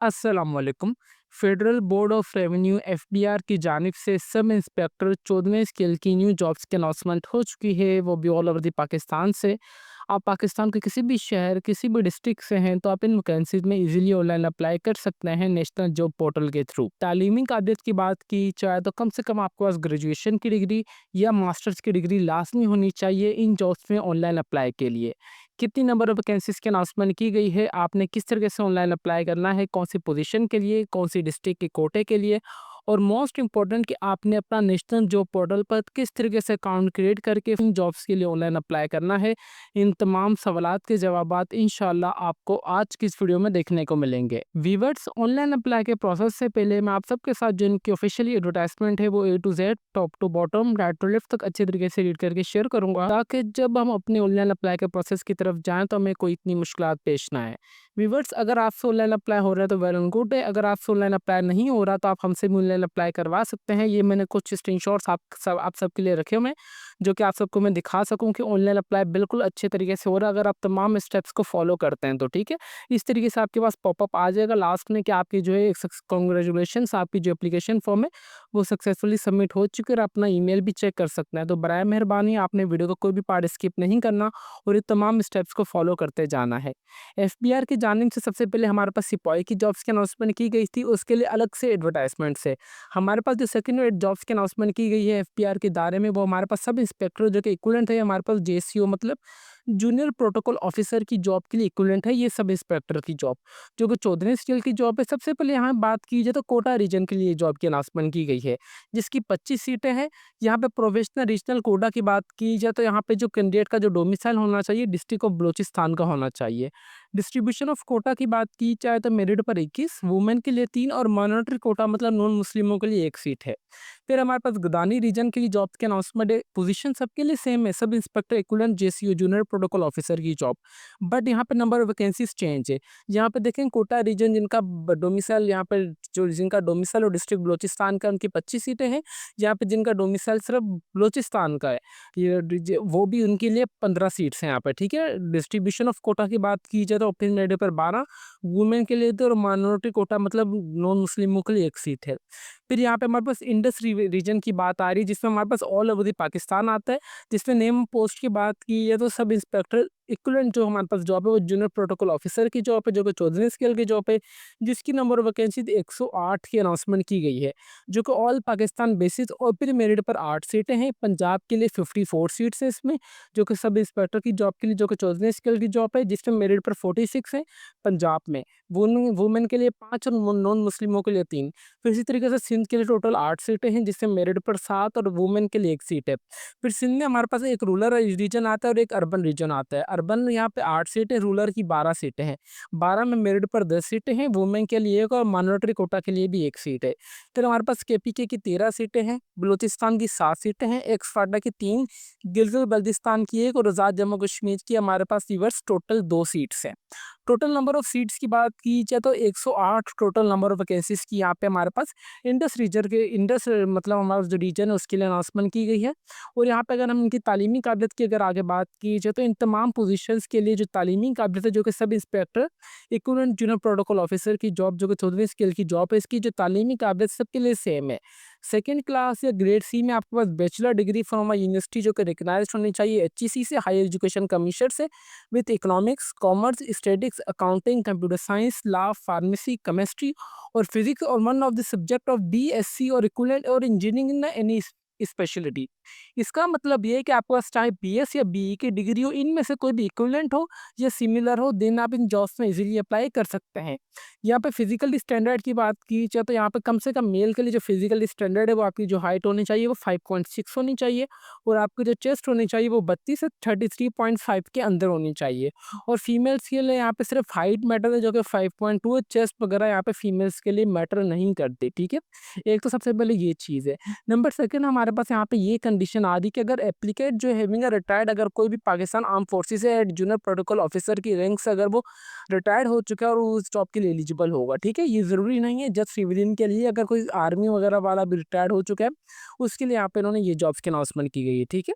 अस्सलाम वालेकुम। Federal board of revenue FBR की जानिब से सब इंस्पेक्टर 14वें स्केल की न्यू जॉब्स की अनाउंसमेंट हो चुकी है, वो भी ऑल ओवर द पाकिस्तान से। आप पाकिस्तान के किसी भी शहर, किसी भी डिस्ट्रिक्ट से हैं, तो आप इन वैकेंसीज में इजीली ऑनलाइन अप्लाई कर सकते हैं नेशनल जॉब पोर्टल के थ्रू। तालीमी काबिलियत की बात की चाहे तो कम से कम आपके पास ग्रेजुएशन की डिग्री या मास्टर्स की डिग्री लाजमी होनी चाहिए इन जॉब्स में ऑनलाइन अप्लाई के लिए। कितनी नंबर ऑफ वैकेंसीज़ की अनाउंसमेंट की गई है, आपने किस तरीके से ऑनलाइन अप्लाई करना है, कौन-सी पोज़ीशन के लिए, कौन-सी डिस्ट्रिक्ट के कोटे के लिए और मोस्ट इम्पोर्टेंट कि आपने अपना नेशनल जॉब पोर्टल पर किस तरीके से अकाउंट क्रिएट करके इन जॉब्स के लिए ऑनलाइन अप्लाई करना है। इन तमाम सवालात के जवाबात इंशाअल्लाह आपको आज की इस वीडियो में देखने को मिलेंगे। व्यूअर्स, ऑनलाइन अप्लाई के प्रोसेस से पहले मैं आप सबके साथ जो इनकी ऑफिशियली एडवर्टाइजमेंट है वो A to Z, top to bottom, right to left तक अच्छे तरीके से रीड करके शेयर करूँगा, ताकि जब हम अपने ऑनलाइन अप्लाई के प्रोसेस की तरफ जाएँ तो हमें कोई इतनी मुश्किलात पेश ना आए। व्यूअर्स, अगर आपसे ऑनलाइन अप्लाई हो रहा है तो वेल एंड गुड है, अगर आपसे ऑनलाइन अप्लाई नहीं हो रहा तो आप हमसे भी ऑनलाइन अप्लाई करवा सकते हैं। ये मैंने कुछ स्क्रीनशॉट्स आप सबके लिए रखे हुए हैं, जो कि आप सबको मैं दिखा सकूँ कि ऑनलाइन अप्लाई बिल्कुल अच्छे तरीके से हो रहा है, अगर आप तमाम स्टेप्स को फॉलो करते हैं तो, ठीक है। इस तरीके से आपके पास पॉपअप आ जाएगा लास्ट में कि आपकी जो है कांग्रेचुलेशंस, आपकी जो एप्लीकेशन फॉर्म है वो सक्सेसफुली सबमिट हो चुकी है और अपना ईमेल भी चेक कर सकते हैं। तो बराए मेहरबानी आपने वीडियो का कोई भी पार्ट स्किप नहीं करना और ये तमाम स्टेप्स को फॉलो करते जाना है। एफबीआर की जानिब से सबसे पहले हमारे पास सिपाही की जॉब्स की अनाउंसमेंट की गई थी, उसके लिए अलग से एडवर्टाइजमेंट्स है। हमारे पास जो सेकंड ग्रेड जॉब्स की अनाउंसमेंट की गई है एफबीआर के दायरे में, वो हमारे पास सब इंस्पेक्टर जो कि इक्विवेलेंट है, हमारे पास जेसीओ मतलब जूनियर प्रोटोकॉल ऑफिसर की जॉब के लिए इक्विवेलेंट है ये सब इंस्पेक्टर की जॉब, जो कि 14वें स्केल की जॉब है। सबसे पहले यहाँ बात की जाए तो कोटा रीजन के लिए जॉब की अनाउंसमेंट की गई है, जिसकी 25 सीटें हैं। यहाँ पे प्रोफेशनल रीजनल कोटा की बात की जाए तो यहाँ पे जो कैंडिडेट का जो डोमिसाइल होना चाहिए डिस्ट्रिक्ट ऑफ बलूचिस्तान का होना चाहिए। डिस्ट्रीब्यूशन ऑफ कोटा की बात की जाए तो मेरिट पर 21, वुमेन के लिए 3 और माइनॉरिटी कोटा मतलब नॉन मुस्लिमों के लिए 1 सीट है। फिर हमारे पास गदानी रीजन के लिए जॉब के अनाउंसमेंट है, पोजीशन सबके लिए सेम है, sub inspector equivalent JCO junior protocol officer की जॉब। बट यहाँ पे नंबर ऑफ वैकेंसीज चेंज है। यहाँ पे देखें कोटा रीजन जिनका डोमिसाइल यहाँ पे जो जिनका डोमिसाइल और डिस्ट्रिक्ट बलोचिस्तान का उनकी 25 सीटें हैं। यहाँ पे जिनका डोमिसाइल सिर्फ बलोचिस्तान का है, वो भी उनके लिए 15 सीट्स हैं यहाँ पे, ठीक है। डिस्ट्रीब्यूशन ऑफ कोटा की बात की जाए तो ओपन मेरिट पर 12, वुमेन के लिए तो और माइनॉरिटी कोटा मतलब नॉन मुस्लिमों के लिए 1 सीट है। फिर यहाँ पे हमारे पास इंडस रीजन की बात आ रही है, जिसमें हमारे पास ऑल ओवर द पाकिस्तान आता है। जिसमें नेम पोस्ट की बात की है तो सब इंस्पेक्टर इक्विवेलेंट जो हमारे पास जॉब है वो जूनियर प्रोटोकॉल ऑफिसर की जॉब है, जो कि 14वें स्केल की जॉब है, जिसकी नंबर ऑफ वैकेंसी 108 की अनाउंसमेंट की गई है, जो कि ऑल पाकिस्तान बेसिस और फिर मेरिट पर 8 सीटें हैं। पंजाब के लिए 54 सीट्स हैं इसमें, जो कि सब इंस्पेक्टर की जॉब के लिए, जो कि 14वें स्केल की जॉब है, जिसमें मेरिट पर 46 है पंजाब में। वुमेन के लिए 5 और नॉन मुस्लिमों के लिए 3। फिर इसी तरीके से सिंध के लिए टोटल 8 सीटें हैं, जिसमें मेरिट पर 7 और वुमेन के लिए 1 सीट है। फिर सिंध में हमारे पास एक रूरल रीजन आता है और एक अर्बन रीजन आता है। अर्बन में यहाँ पे 8 सीटें, रूरल की 12 सीटें हैं। 12 में मेरिट पर 10 सीटें हैं, वुमेन के लिए 1 और माइनॉरिटी कोटा के लिए भी 1 सीट है। फिर हमारे पास केपीके की 13 सीटें हैं, बलूचिस्तान की 7 सीटें हैं, एक्स फाटा की 3, गिलगित बल्तिस्तान की 1 और आज़ाद जम्मू कश्मीर की हमारे पास रिवर्स टोटल 2 सीट्स हैं। टोटल नंबर ऑफ सीट्स की बात की जाए तो 108 टोटल नंबर ऑफ वैकेंसीज की यहाँ पे हमारे पास इंडस मतलब हमारा जो रीजन है उसके लिए अनाउंसमेंट की गई है। और यहाँ पे अगर हम इनकी तालीमी काबिलियत की अगर आगे बात की जाए तो इन तमाम पोजीशंस के लिए जो तालीमी काबिलियत है, जो कि sub inspector equivalent junior protocol officer की जॉब, जो कि 14वें स्केल की जॉब है, इसकी जो तालीमी काबिलियत सबके लिए सेम है। सेकेंड क्लास या ग्रेड सी में आपके पास bachelor degree from a university जो कि रिकग्नाइज्ड होनी चाहिए एचईसी से, हायर एजुकेशन कमीशन से, with economics, commerce, statics, accounting, computer science, law, pharmacy, chemistry और फिजिक्स और one of the subject of BSc और इक्विवेलेंट और इंजीनियरिंग इन एनी स्पेशलिटी। इसका मतलब ये है कि आपके पास चाहे बीएस या बीई की डिग्री हो, इनमें से कोई भी इक्विवेलेंट हो या सिमिलर हो, देन आप इन जॉब्स में इजीली अप्लाई कर सकते हैं। यहाँ पे फिजिकल स्टैंडर्ड की बात की जाए तो यहाँ पे कम से कम मेल के लिए जो फिजिकल स्टैंडर्ड है वो आपकी जो हाइट होनी चाहिए वो 5.6 होनी चाहिए और आपकी जो चेस्ट होनी चाहिए वो 32 से 33.5 के अंदर होनी चाहिए। और फीमेल्स के लिए यहाँ पे सिर्फ हाइट मैटर है, जो कि 5.2 है। चेस्ट वगैरह यहाँ पे फीमेल्स के लिए मैटर नहीं करती, ठीक है। एक तो सबसे पहले ये चीज़ है। नंबर सेकंड, हमारे पास यहाँ पे ये कंडीशन आ रही कि अगर एप्लीकेंट जो हैविंग अ रिटायर्ड, अगर कोई भी पाकिस्तान आर्म फोर्सेस है जूनियर प्रोटोकॉल ऑफिसर की रैंक से अगर वो रिटायर्ड हो चुका है और वो उस जॉब के लिए एलिजिबल होगा, ठीक है। ये ज़रूरी नहीं है जस्ट सिविलियन के लिए, अगर कोई आर्मी वगैरह वाला भी रिटायर्ड हो चुका है उसके लिए यहाँ पे इन्होंने ये जॉब्स की अनाउंसमेंट की गई है, ठीक है।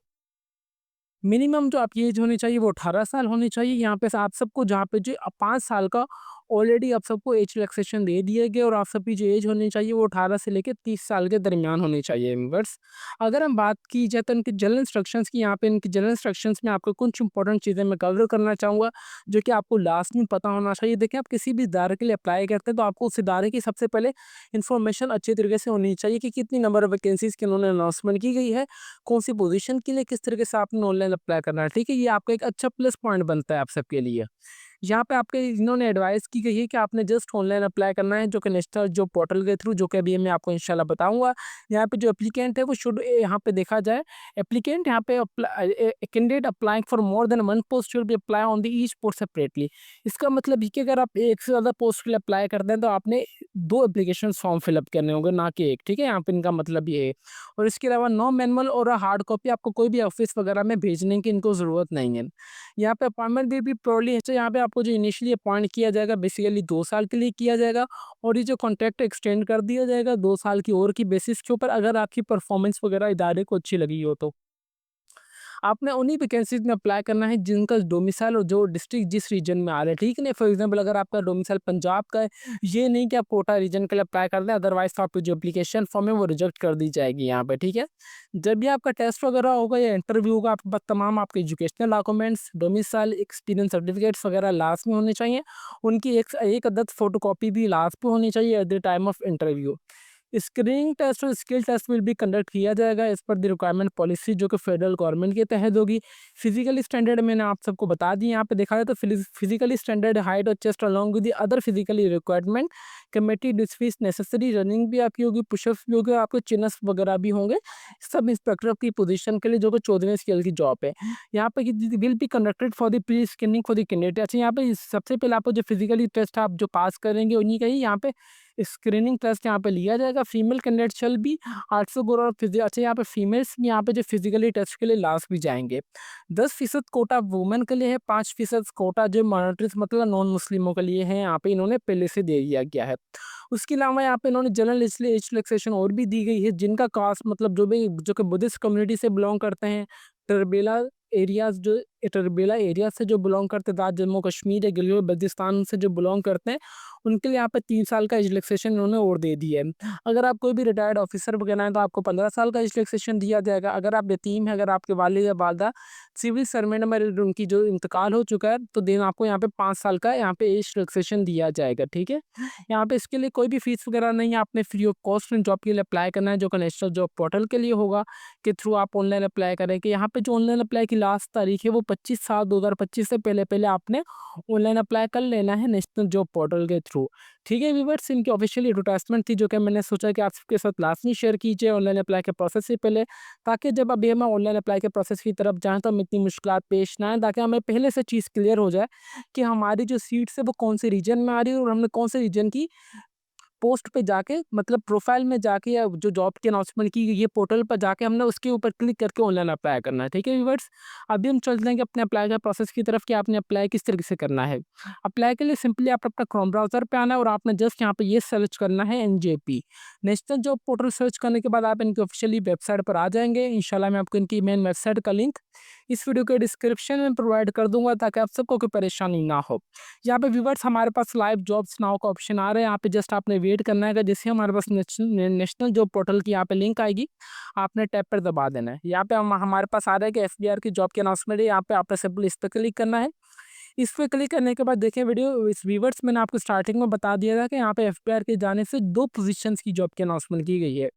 मिनिमम जो आपकी एज होनी चाहिए वो 18 साल होनी चाहिए। यहाँ पे आप सबको जहाँ पे जो 5 साल का ऑलरेडी आप सबको एज रिलैक्सेशन दे दिए गए और आप सबकी जो एज होनी चाहिए वो 18 से लेके 30 साल के दरमियान होनी चाहिए व्यूअर्स। अगर हम बात की जाए तो इनके जनरल इंस्ट्रक्शंस की, यहाँ पे इनके जनरल इंस्ट्रक्शंस में आपको कुछ इंपॉर्टेंट चीज़ें मैं कवर करना चाहूँगा जो कि आपको लास्ट में पता होना चाहिए। देखिए, आप किसी भी इदारे के लिए अप्लाई करते हैं तो आपको उस इदारे की सबसे पहले इन्फॉर्मेशन अच्छी तरीके से होनी चाहिए कि कितनी नंबर ऑफ वैकेंसीज़ की उन्होंने अनाउंसमेंट की गई है, कौन सी पोजीशन के लिए किस तरीके से आपने ऑनलाइन अप्लाई करना है, ठीक है? ये आपका एक अच्छा प्लस पॉइंट बनता है आप सबके लिए। यहाँ पे आपके इन्होंने एडवाइस की गई है कि आपने जस्ट ऑनलाइन अप्लाई करना है, जो कि नेशनल जॉब पोर्टल के थ्रू, जो कि अभी मैं आपको इंशाल्लाह बताऊँगा। यहाँ पे जो एप्लीकेंट है वो शुड यहाँ पे देखा जाए, एप्लीकेंट यहाँ पे candidate applying for more than 1 post should be apply on the each post separately. इसका मतलब ये कि अगर आप एक से ज़्यादा पोस्ट के लिए अप्लाई करते हैं तो आपने 2 एप्लीकेशन फॉर्म फिलअप करने होंगे, ना कि 1, ठीक है? यहाँ पे इनका मतलब ये है। और इसके अलावा नो मैनुअल और हार्ड कॉपी आपको कोई भी ऑफिस वगैरह में भेजने की इनको ज़रूरत नहीं है। यहाँ पे अपॉइंटमेंट भी प्योरली है, यहाँ पे आपको जो इनिशियली अपॉइंट किया जाएगा बेसिकली 2 साल के लिए किया जाएगा और ये जो कॉन्ट्रैक्ट एक्सटेंड कर दिया जाएगा 2 साल की और की बेसिस के ऊपर, अगर आपकी परफॉर्मेंस वगैरह इदारे को अच्छी लगी हो तो। आपने उन्हीं वैकेंसीज़ में अप्लाई करना है जिनका डोमिसाइल और जो डिस्ट्रिक्ट जिस रीजन में आ रहा है, ठीक है ना? फॉर एग्जांपल अगर आपका डोमिसाइल पंजाब का है, ये नहीं कि आप कोटा रीजन के लिए अप्लाई कर दें, अदरवाइज़ तो आपकी जो एप्लीकेशन फॉर्म है वो रिजेक्ट कर दी जाएगी यहाँ पे, ठीक है? जब भी आपका टेस्ट वगैरह होगा या इंटरव्यू होगा, आपके पास तमाम आपके educational documents, domicile, experience certificates वगैरह लास्ट में होने चाहिए। उनकी एक एक अदद फोटोकॉपी भी लास्ट में होनी चाहिए at the time of interview. Screening test और skill test will be conduct किया जाएगा as per the requirement policy, जो कि फेडरल गवर्नमेंट के तहत होगी। फिजिकली स्टैंडर्ड मैंने आप सबको बता दी, यहाँ पे देखा जाए तो फिजिकली स्टैंडर्ड हाइट और chest along with the other physically requirement committee डिस्फीस नेसेसरी, रनिंग भी आपकी होगी, पुशअप्स भी होगी, आपके चिनअप्स वगैरह भी होंगे। सब इंस्पेक्टर की पोजीशन के लिए जो कि 14वें स्केल की जॉब है। यहाँ पे will be conducted for the pre screening for the candidate. अच्छा, यहाँ पे सबसे पहले आपको जो फिजिकली टेस्ट आप जो पास करेंगे उन्हीं का ही यहाँ पे स्क्रीनिंग टेस्ट यहाँ पे लिया जाएगा। फीमेल कैंडिडेट शैल बी 800 गुण और अच्छा, यहाँ पे फीमेल्स यहाँ पे जो फिजिकली टेस्ट के लिए लास्ट भी जाएंगे। 10% कोटा वुमेन के लिए है, 5% कोटा जो माइनॉरिटीज मतलब नॉन मुस्लिमों के लिए है, यहाँ पे इन्होंने पहले से दे दिया गया है। उसके अलावा यहाँ पे इन्होंने जनरल इसलिए एज रिलैक्सेशन और भी दी गई है, जिनका कास्ट मतलब जो कि बुद्धिस्ट कम्युनिटी से बिलोंग करते हैं, टर्बेला एरियाज जो टर्बेला एरिया से जो बिलोंग करते हैं, जम्मू कश्मीर या गिलगित बल्तिस्तान से जो बिलोंग करते हैं, उनके लिए यहाँ पे 3 साल का एज रिलैक्सेशन इन्होंने और दे दिया है। अगर आप कोई भी रिटायर्ड ऑफिसर वगैरह हैं तो आपको 15 साल का एज रिलैक्सेशन दिया जाएगा। अगर आप यतीम हैं, अगर आपके वालिद या वालदा सिविल सर्वेंट में उनकी जो इंतकाल हो चुका है, तो देन आपको यहाँ पे 5 साल का यहाँ पे एज रिलैक्सेशन दिया जाएगा, ठीक है? यहाँ पे इसके लिए कोई भी फीस वगैरह नहीं है, आपने फ्री ऑफ कॉस्ट जॉब के लिए अप्लाई करना है, जो कि नेशनल जॉब पोर्टल के लिए होगा, के थ्रू आप ऑनलाइन अप्लाई करेंगे। यहाँ पे जो ऑनलाइन अप्लाई की लास्ट तारीख है वो 25/7/2025 से पहले आपने ऑनलाइन अप्लाई कर लेना है नेशनल जॉब पोर्टल के थ्रू, ठीक है व्यूअर्स? इनकी ऑफिशियल एडवर्टाइजमेंट थी जो कि मैंने सोचा कि आप सबके साथ लाजमी शेयर कीजिए ऑनलाइन अप्लाई के प्रोसेस से पहले, ताकि जब अभी हम ऑनलाइन अप्लाई के प्रोसेस की तरफ जाएँ तो हमें इतनी मुश्किलात पेश ना आए, ताकि हमें पहले से चीज़ क्लियर हो जाए कि हमारी जो सीट्स है वो कौन से रीजन में आ रही है और हमने कौन से रीजन की पोस्ट पे जाके मतलब प्रोफाइल में जाके या जो जॉब की अनाउंसमेंट की गई है पोर्टल पर जाके हमने उसके ऊपर क्लिक करके ऑनलाइन अप्लाई करना है, ठीक है व्यूअर्स? अभी हम चल जाएंगे अपने अप्लाई का प्रोसेस की तरफ कि आपने अप्लाई किस तरीके से करना है। अप्लाई के लिए सिंपली आप अपना क्रोम ब्राउजर पे आना है और आपने जस्ट यहाँ पे ये सर्च करना है NJP, national job portal. Search करने के बाद आप इनकी ऑफिशियली वेबसाइट पर आ जाएंगे। इंशाल्लाह मैं आपको इनकी मेन वेबसाइट का लिंक इस वीडियो के डिस्क्रिप्शन में प्रोवाइड कर दूंगा, ताकि आप सबको कोई परेशानी ना हो। यहाँ पे व्यूवर्स हमारे पास लाइव जॉब्स नाउ का ऑप्शन आ रहा है, यहाँ पे जस्ट आपने वेट करना है, जैसे हमारे पास नेशनल जॉब पोर्टल की यहाँ पे लिंक आएगी, आपने टैब पर दबा देना है। यहाँ पे हमारे पास आ रहा है कि एफबीआर की जॉब की अनाउंसमेंट है, यहाँ पे आपने सिंपल इस पर क्लिक करना है। इस पे क्लिक करने के बाद देखिए वीडियो इस व्यूवर्स मैंने आपको स्टार्टिंग में बता दिया था कि यहाँ पे एफबीआर की जाने से 2 पोजीशंस की जॉब की अनाउंसमेंट की गई है।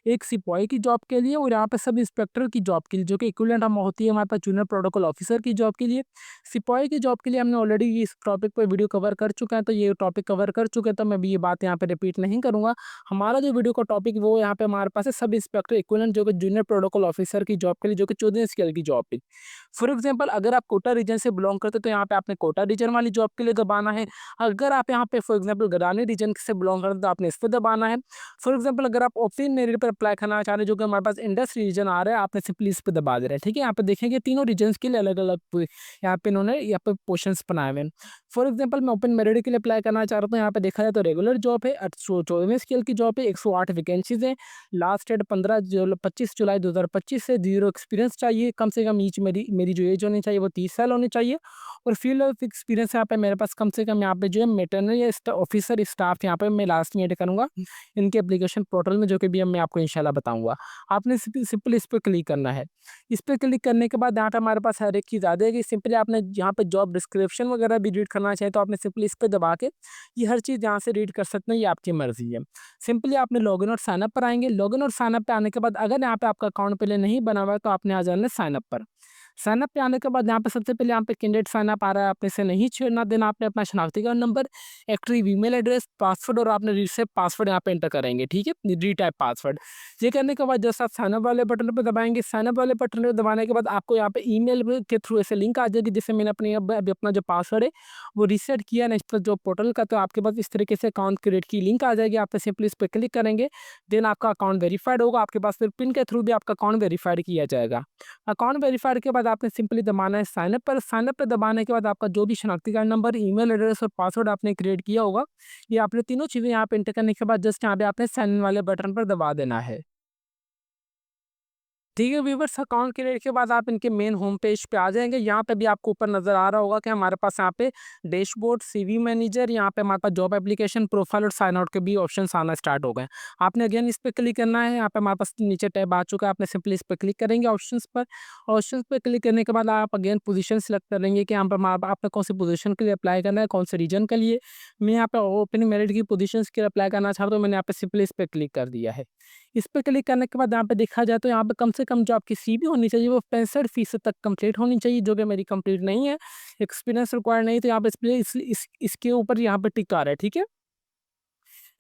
एक सिपाही की जॉब के लिए और यहाँ पे सब इंस्पेक्टर की जॉब के लिए, जो कि इक्विवेलेंट हम होती है हमारे पास जूनियर प्रोटोकॉल ऑफिसर की जॉब के लिए। सिपाही की जॉब के लिए हमने ऑलरेडी इस टॉपिक पे वीडियो कवर कर चुका है, तो ये टॉपिक कवर कर चुके हैं, तो मैं भी ये बात यहाँ पे रिपीट नहीं करूँगा। हमारा जो वीडियो का टॉपिक वो यहाँ पे हमारे पास है सब इंस्पेक्टर इक्विवेलेंट, जो कि जूनियर प्रोटोकॉल ऑफिसर की जॉब के लिए, जो कि 14 स्केल की जॉब है। फॉर एग्जाम्पल अगर आप कोटा रीजन से बिलोंग करते हैं तो यहाँ पे आपने कोटा रीजन वाली जॉब के लिए दबाना है। अगर आप यहाँ पे फॉर एग्जाम्पल गरानी रीजन से बिलोंग करते हैं तो आपने इस पर दबाना है। फॉर एग्जाम्पल अगर आप ओपन मेरिट पर अप्लाई करना चाह रहे हैं जो कि हमारे पास इंडस रीजन आ रहा है, आपने सिंपली इस पे दबा देना है। ठीक है, यहाँ पे देखेंगे तीनों रीजन्स के लिए अलग-अलग यहाँ पे इन्होंने यहाँ पे पोर्शंस बनाए हुए हैं। फॉर एग्जांपल मैं ओपन मेरिट के लिए अप्लाई करना चाह रहा हूँ, यहाँ पे देखा जाए तो रेगुलर जॉब है, 14वें स्केल की जॉब है, 108 वैकेंसीज़ हैं। लास्ट डेट 25 जुलाई 2025 से, ज़ीरो एक्सपीरियंस चाहिए, कम से कम ईच मेरी मेरी जो एज होनी चाहिए वो 30 साल होनी चाहिए, और फील्ड ऑफ एक्सपीरियंस यहाँ पे मेरे पास कम से कम यहाँ पे जो है मैटरनल या ऑफिसर स्टाफ यहाँ पे मैं लास्ट में ऐड करूँगा इनके एप्लीकेशन पोर्टल में, जो कि भी अब मैं आपको इंशाल्लाह बताऊँगा। आपने सिंपली इस पे क्लिक करना है। इस पे क्लिक करने के बाद यहाँ पे हमारे पास हर एक चीज़ आ जाएगी। सिंपली आपने यहाँ पे जॉब डिस्क्रिप्शन वगैरह भी रीड करना चाहें तो आपने सिंपली इस पे दबा के ये हर चीज़ यहाँ से रीड कर सकते हैं, ये आपकी मर्ज़ी है। सिंपली आपने लॉगिन और साइन अप पर आएँगे। लॉगिन और साइन अप पे आने के बाद अगर यहाँ पे आपका अकाउंट पहले नहीं बना हुआ है तो आपने आ जाना है साइन अप पर। साइन अप पे आने के बाद यहाँ पे सबसे पहले यहाँ पे कैंडिडेट साइन अप आ रहा है, आपने इसे नहीं छेड़ना देना। आपने अपना शनाख्ती card number, active email address, password और आपने रीसेट पासवर्ड यहाँ पे एंटर करेंगे। ठीक है, रीटाइप पासवर्ड। ये करने के बाद जैसे आप साइन अप वाले बटन पे दबाएंगे, साइन अप वाले बटन पे दबाने के बाद आपको यहाँ पे ईमेल के थ्रू ऐसे लिंक आ जाएगी, जिससे मैंने अपने अभी अपना जो पासवर्ड है वो रीसेट किया नेशनल जॉब पोर्टल का, तो आपके पास इस तरीके से अकाउंट क्रिएट की लिंक आ जाएगी। आप सिंपली इस पर क्लिक करेंगे, देन आपका अकाउंट वेरीफाइड होगा। आपके पास फिर पिन के थ्रू भी आपका अकाउंट वेरीफाइड किया जाएगा। अकाउंट वेरीफाइड के बाद आपने सिंपली दबाना है साइन अप पर। साइन अप पे दबाने के बाद आपका जो भी शनाख्ती कार्ड नंबर, ईमेल एड्रेस और पासवर्ड आपने क्रिएट किया होगा, ये आपने तीनों चीज़ें यहाँ पे एंटर करने के बाद जस्ट यहाँ पे आपने साइन इन वाले बटन पर दबा देना है। ठीक है व्यूअर्स, अकाउंट क्रिएट के बाद आप इनके मेन होम पेज पे आ जाएंगे। यहाँ पे भी आपको ऊपर नज़र आ रहा होगा कि हमारे पास यहाँ पे डैशबोर्ड, सीवी मैनेजर, यहाँ पे हमारे पास जॉब एप्लीकेशन, प्रोफाइल और साइन आउट के भी ऑप्शंस आना स्टार्ट हो गए। आपने अगेन इस पे क्लिक करना है। यहाँ पे हमारे पास नीचे टैब आ चुका है, आपने सिंपली इस पे क्लिक करेंगे ऑप्शंस पर। ऑप्शंस पे क्लिक करने के बाद आप अगेन पोजीशन सेलेक्ट करेंगे कि यहाँ पर आपने कौन सी पोजीशन के लिए अप्लाई करना है, कौन से रीजन के लिए। मैं यहाँ पे ओपन मेरिट की पोजीशन के लिए अप्लाई करना चाहता हूँ, मैंने यहाँ पे सिंपली इस पे क्लिक कर दिया है। इस पे क्लिक करने के बाद यहाँ पे देखा जाए तो यहाँ पे कम से कम जो आपकी सीवी होनी चाहिए वो 65% तक कंप्लीट होनी चाहिए, जो कि मेरी कंप्लीट नहीं है। एक्सपीरियंस रिक्वायर्ड नहीं, तो यहाँ पे इसके ऊपर यहाँ पे टिक आ रहा है। ठीक है,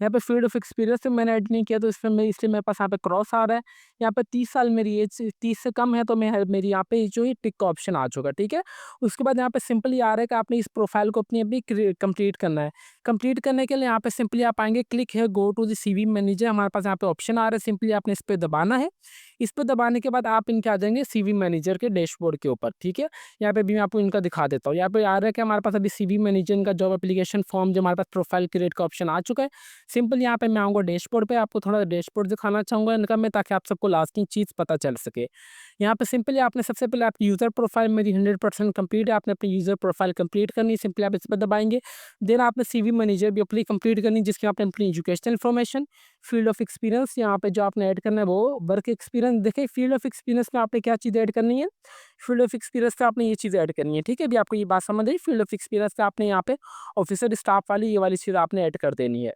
यहाँ पे फील्ड ऑफ एक्सपीरियंस से मैंने ऐड नहीं किया, तो इसमें मैं इसलिए मेरे पास यहाँ पे क्रॉस आ रहा है। यहाँ पे 30 साल मेरी एज 30 से कम है, तो मैं मेरी यहाँ पे जो है टिक का ऑप्शन आ चुका। ठीक है, उसके बाद यहाँ पे सिंपली आ रहा है कि आपने इस प्रोफाइल को अपनी अभी कंप्लीट करना है। कंप्लीट करने के लिए यहाँ पे सिंपली आप आएंगे, क्लिक है go to the CV manager, हमारे पास यहाँ पे ऑप्शन आ रहा है, सिंपली आपने इस पर दबाना है। इस पर दबाने के बाद आप इनके आ जाएंगे सीवी मैनेजर के डैशबोर्ड के ऊपर। ठीक है, यहाँ पे भी मैं आपको इनका दिखा देता हूँ। यहाँ पे आ रहा है कि हमारे पास अभी सीवी मैनेजर का जॉब एप्लीकेशन फॉर्म, जो हमारे पास प्रोफाइल क्रिएट का ऑप्शन आ चुका है। सिंपल यहाँ पे मैं आऊँगा डैशबोर्ड पे, आपको थोड़ा डैशबोर्ड दिखाना चाहूँगा इनका मैं, ताकि आप सबको लास्टिंग चीज़ पता चल सके। यहाँ पे सिंपली आपने सबसे पहले आपकी यूज़र प्रोफाइल मेरी 100% कंप्लीट है, आपने अपनी यूज़र प्रोफाइल कंप्लीट करनी है। सिंपली आप इस पर दबाएंगे, देन आपने सीवी मैनेजर भी अपनी कंप्लीट करनी है, जिसकी आपने अपनी educational information, field of experience यहाँ पे जो आपने ऐड करना है वो वर्क एक्सपीरियंस। देखिए फील्ड ऑफ एक्सपीरियंस में आपने क्या चीज़ ऐड करनी है, फील्ड ऑफ एक्सपीरियंस पे आपने ये चीज़ ऐड करनी है। ठीक है, अभी आपको ये बात समझ आई। फील्ड ऑफ एक्सपीरियंस पे आपने यहाँ पे ऑफिसर स्टाफ वाली ये वाली चीज़ आपने ऐड कर देनी है।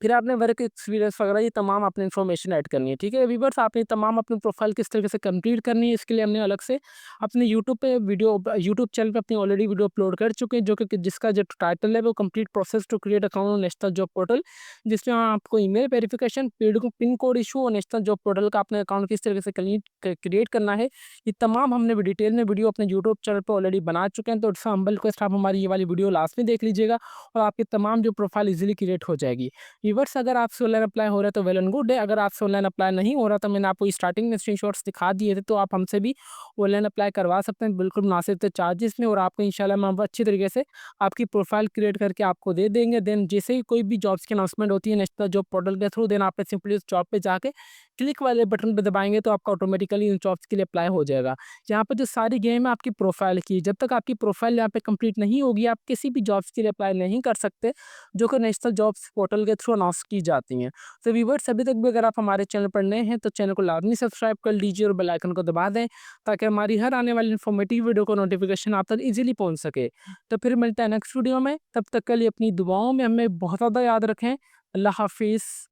फिर आपने वर्क एक्सपीरियंस वगैरह ये तमाम आपने इन्फॉर्मेशन ऐड करनी है। ठीक है व्यूअर्स, आपने तमाम अपनी प्रोफाइल किस तरीके से कंप्लीट करनी है, इसके लिए हमने अलग से अपने यूट्यूब चैनल पे अपनी ऑलरेडी वीडियो अपलोड कर चुके हैं, जो कि जिसका जो टाइटल है वो complete process to create account on national job portal, जिसमें आपको email verification, pin code issue और नेशनल जॉब पोर्टल का अपने अकाउंट किस तरीके से क्रिएट करना है, ये तमाम हमने डिटेल में वीडियो अपने यूट्यूब चैनल पर ऑलरेडी बना चुके हैं। तो इट्स हम्बल रिक्वेस्ट, आप हमारी ये वाली वीडियो लास्ट में देख लीजिएगा और आपकी तमाम जो प्रोफाइल ईजिली क्रिएट हो जाएगी। व्यूअर्स, अगर आपसे ऑनलाइन अप्लाई हो रहा है तो वेल एंड गुड है। अगर आपसे ऑनलाइन अप्लाई नहीं हो रहा, तो मैंने आपको स्टार्टिंग में स्क्रीनशॉट्स दिखा दिए थे, तो आप हमसे भी ऑनलाइन अप्लाई करवा सकते हैं बिल्कुल मुनासिब से चार्जेस में, और आपको इंशाल्लाह हम अच्छी तरीके से आपकी प्रोफाइल क्रिएट करके आपको दे देंगे। देन जैसे ही कोई भी जॉब्स की अनाउंसमेंट होती है नेशनल जॉब पोर्टल के थ्रू, देन आपने सिंपली उस जॉब पे जाके क्लिक वाले बटन पे दबाएंगे तो आपका ऑटोमेटिकली उन जॉब्स के लिए अप्लाई हो जाएगा। यहाँ पर जो सारी गेम है आपकी प्रोफाइल की, जब तक आपकी प्रोफाइल यहाँ पे कंप्लीट नहीं होगी आप किसी भी जॉब्स के लिए अप्लाई नहीं कर सकते, जो कि नेशनल जॉब्स पोर्टल के थ्रू अनाउंस की जाती हैं। तो व्यूअर्स, अभी तक भी अगर आप हमारे चैनल पर नए हैं तो चैनल को लाजमी सब्सक्राइब कर लीजिए और बेल आइकन को दबा दें, ताकि हमारी हर आने वाली इन्फॉर्मेटिव वीडियो को नोटिफिकेशन आप तक ईजिली पहुंच सके। तो फिर मिलता है नेक्स्ट वीडियो में, तब तक के लिए अपनी दुआओं में हमें बहुत ज़्यादा याद रखें। अल्लाह हाफिज़।